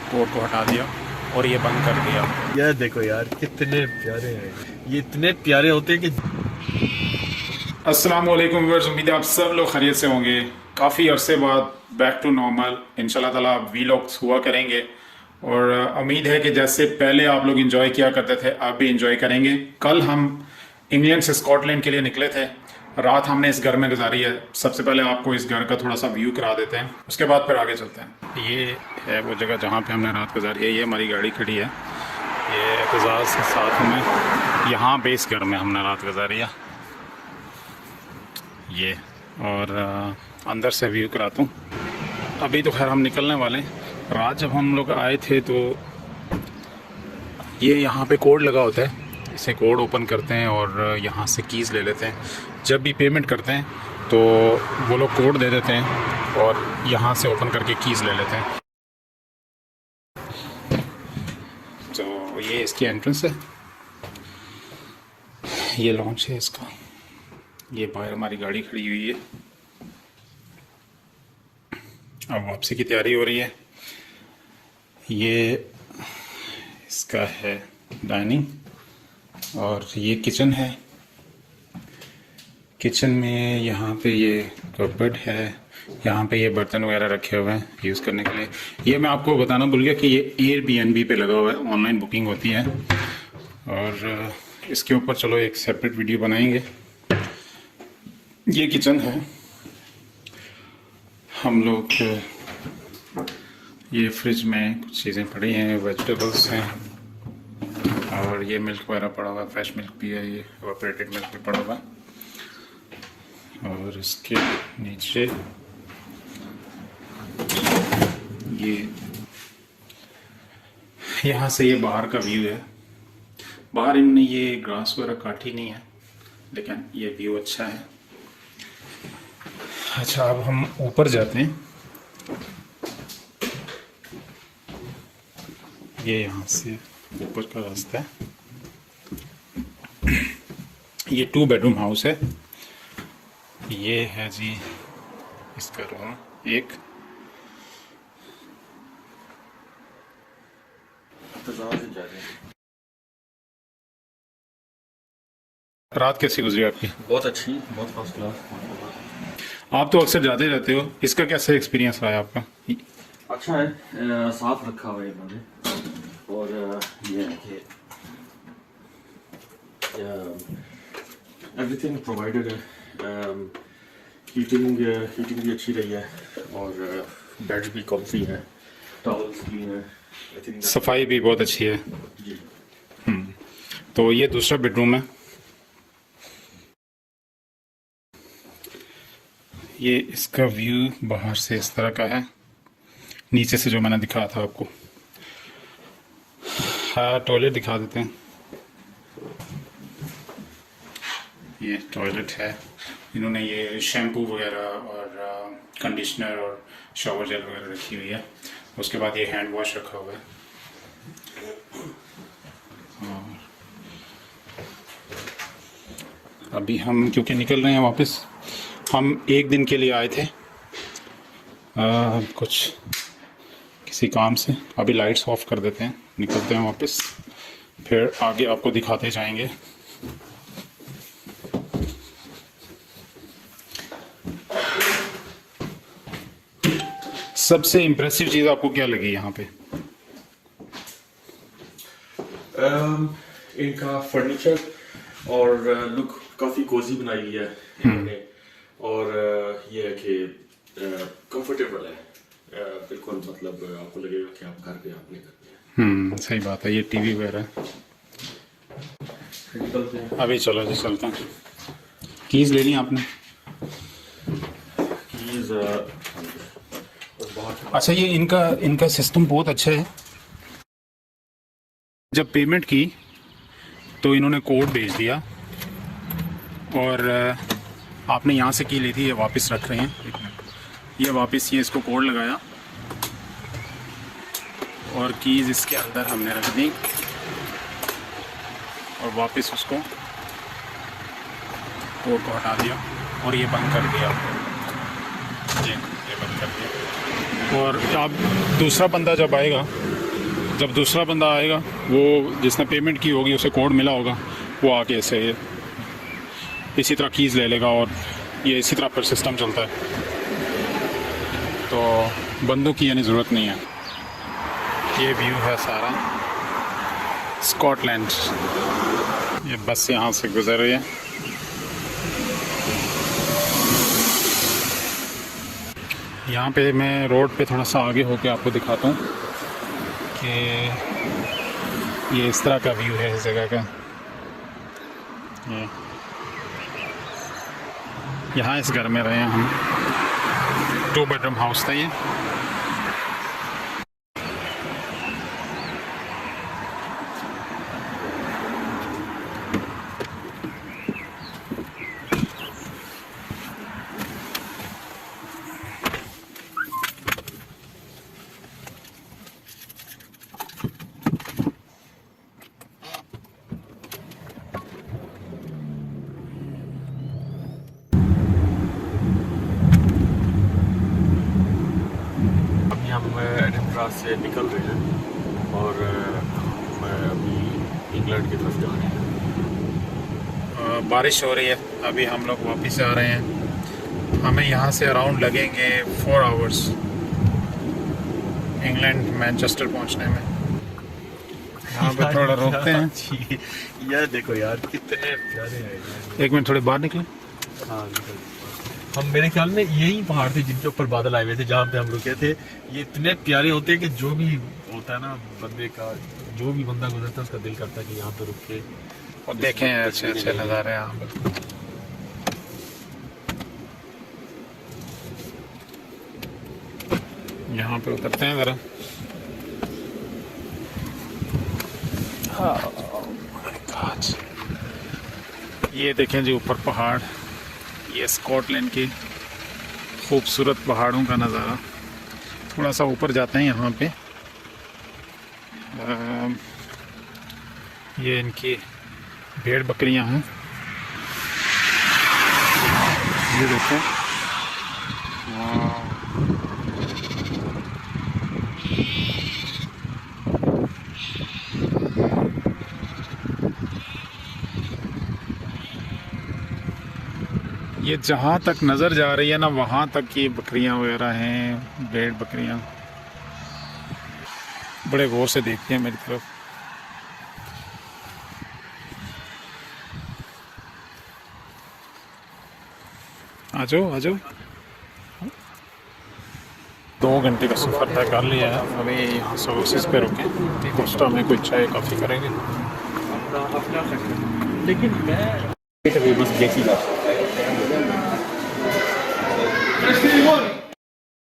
Code को हटा दिया और ये बंद कर दिया। यार देखो यार कितने प्यारे हैं, ये इतने प्यारे होते हैं कि अस्सलाम वालेकुम व्यूअर्स, उम्मीद है आप सब लोग खैरियत से होंगे। काफ़ी अरसे बाद बैक टू नॉर्मल इंशाल्लाह ताला वीलॉग्स हुआ करेंगे और उम्मीद है कि जैसे पहले आप लोग एंजॉय किया करते थे आप भी एंजॉय करेंगे। कल हम इंग्लैंड से स्कॉटलैंड के लिए निकले थे। रात हमने इस घर में गुजारी है। सबसे पहले आपको इस घर का थोड़ा सा व्यू करा देते हैं, उसके बाद फिर आगे चलते हैं। ये है वो जगह जहाँ पे हमने रात गुजारी है। ये हमारी गाड़ी खड़ी है, ये एतजाज़ के साथ में यहाँ पे इस घर में हमने रात गुजारी है। ये और अंदर से व्यू कराता हूँ। अभी तो खैर हम निकलने वाले। रात जब हम लोग आए थे तो ये यहाँ पे कोड लगा होता है, इसे कोड ओपन करते हैं और यहाँ से कीज़ ले लेते हैं। जब भी पेमेंट करते हैं तो वो लोग कोड दे देते हैं और यहाँ से ओपन करके कीज़ ले लेते हैं। तो ये इसकी एंट्रेंस है, ये लॉन्च है इसका। ये बाहर हमारी गाड़ी खड़ी हुई है, अब वापसी की तैयारी हो रही है। ये इसका है डाइनिंग और ये किचन है। किचन में यहाँ पे ये कपबोर्ड है, यहाँ पे ये बर्तन वगैरह रखे हुए हैं यूज़ करने के लिए। ये मैं आपको बताना भूल गया कि ये एयरबीएनबी पे लगा हुआ है, ऑनलाइन बुकिंग होती है। और इसके ऊपर चलो एक सेपरेट वीडियो बनाएंगे। ये किचन है। हम लोग ये फ्रिज में कुछ चीज़ें पड़ी हैं, वेजिटेबल्स हैं और ये मिल्क वगैरह पड़ा हुआ है, फ्रेश मिल्क भी है, ये एवापोरेटेड मिल्क भी पड़ा हुआ है। और इसके नीचे ये यहाँ से ये बाहर का व्यू है। बाहर इनने ये ग्रास वगैरह काटी नहीं है, लेकिन ये व्यू अच्छा है। अच्छा, अब हम ऊपर जाते हैं। ये यहाँ से ऊपर का रास्ता है। ये 2 बेडरूम हाउस है। ये है जी इसका रूम एक। रात कैसी गुजरी आपकी? बहुत अच्छी, बहुत फर्स्ट क्लास। आप तो अक्सर जाते रहते हो, इसका कैसा एक्सपीरियंस रहा है आपका? अच्छा है, साफ रखा हुआ है इन्होंने। और ये है कि एवरीथिंग प्रोवाइडेड है। हीटिंग भी अच्छी रही है और बेड भी कॉम्फी है, टॉवल्स क्लीन है, आई थिंक सफाई भी बहुत अच्छी है जी। तो ये दूसरा बेडरूम है। ये इसका व्यू बाहर से इस तरह का है, नीचे से जो मैंने दिखाया था आपको। हाँ, टॉयलेट दिखा देते हैं। ये टॉयलेट है। इन्होंने ये शैम्पू वगैरह और कंडीशनर और शावर जेल वगैरह रखी हुई है। उसके बाद ये हैंड वॉश रखा हुआ है। और अभी हम क्योंकि निकल रहे हैं वापस, हम एक दिन के लिए आए थे कुछ किसी काम से। अभी लाइट्स ऑफ कर देते हैं, निकलते हैं वापस, फिर आगे आपको दिखाते जाएंगे। सबसे इम्प्रेसिव चीज़ आपको क्या लगी यहाँ पे? इनका फर्नीचर और लुक काफ़ी कोजी बनाई हुई है इन्होंने। और ये है कि कंफर्टेबल है, बिल्कुल। मतलब आपको लगेगा कि आप घर पे अपने घर पे हैं। सही बात है। ये टीवी वगैरह अभी चलो जी चलते हैं। कीज़ लेनी है आपने? कीज़ बहुत। अच्छा, ये इनका सिस्टम बहुत अच्छा है। जब पेमेंट की तो इन्होंने कोड भेज दिया और आपने यहाँ से की ली थी, ये वापस रख रहे हैं। एक मिनट, ये वापस ये इसको कोड लगाया और कीज़ इसके अंदर हमने रख दी और वापस उसको कोड को हटा दिया और ये बंद कर दिया। ये बंद कर दिया। और अब दूसरा बंदा जब आएगा जब दूसरा बंदा आएगा, वो जिसने पेमेंट की होगी उसे कोड मिला होगा, वो आके ऐसे इसी तरह कीज़ ले लेगा और ये इसी तरह पर सिस्टम चलता है। तो बंदों की यानी ज़रूरत नहीं है। ये व्यू है सारा स्कॉटलैंड। ये बस यहाँ से गुजर रही है। यहाँ पे मैं रोड पे थोड़ा सा आगे होके आपको दिखाता हूँ कि ये इस तरह का व्यू है इस जगह का। यहाँ इस घर में रहे हैं हम, 2 बेडरूम हाउस था ये। अभी हम एडिनबरा से निकल रहे हैं और हम अभी इंग्लैंड की तरफ जा रहे हैं। बारिश हो रही है, अभी हम लोग वापस आ रहे हैं। हमें यहाँ से अराउंड लगेंगे 4 आवर्स इंग्लैंड मैनचेस्टर पहुँचने में। यहाँ पे थोड़ा रोकते हैं। यार देखो यार कितने प्यारे हैं। एक मिनट, थोड़े बाहर निकले। हाँ हम, मेरे ख्याल में यही पहाड़ थे जिनके ऊपर बादल आए हुए थे जहाँ पे हम रुके थे। ये इतने प्यारे होते हैं कि जो भी होता है ना बंदे का, जो भी बंदा गुजरता है उसका दिल करता है कि यहाँ पे रुक के और देखें अच्छे अच्छे नज़ारे यहाँ पर। यहाँ पे उतरते हैं ज़रा। ये देखें जी ऊपर पहाड़, ये स्कॉटलैंड के खूबसूरत पहाड़ों का नज़ारा। थोड़ा सा ऊपर जाते हैं यहाँ पे। ये इनकी भेड़ बकरियां हैं, ये देखो। ये जहाँ तक नज़र जा रही है ना, वहाँ तक ये बकरियां वगैरह हैं, भेड़ बकरियां। बड़े गौर से देखते हैं मेरी तरफ। आ जाओ आ जाओ। 2 घंटे का सफ़र तय कर लिया है। अभी यहाँ सर्विसेज पे रुके, कोस्टा में कोई चाय कॉफ़ी करेंगे। लेकिन मैं अभी बस देखी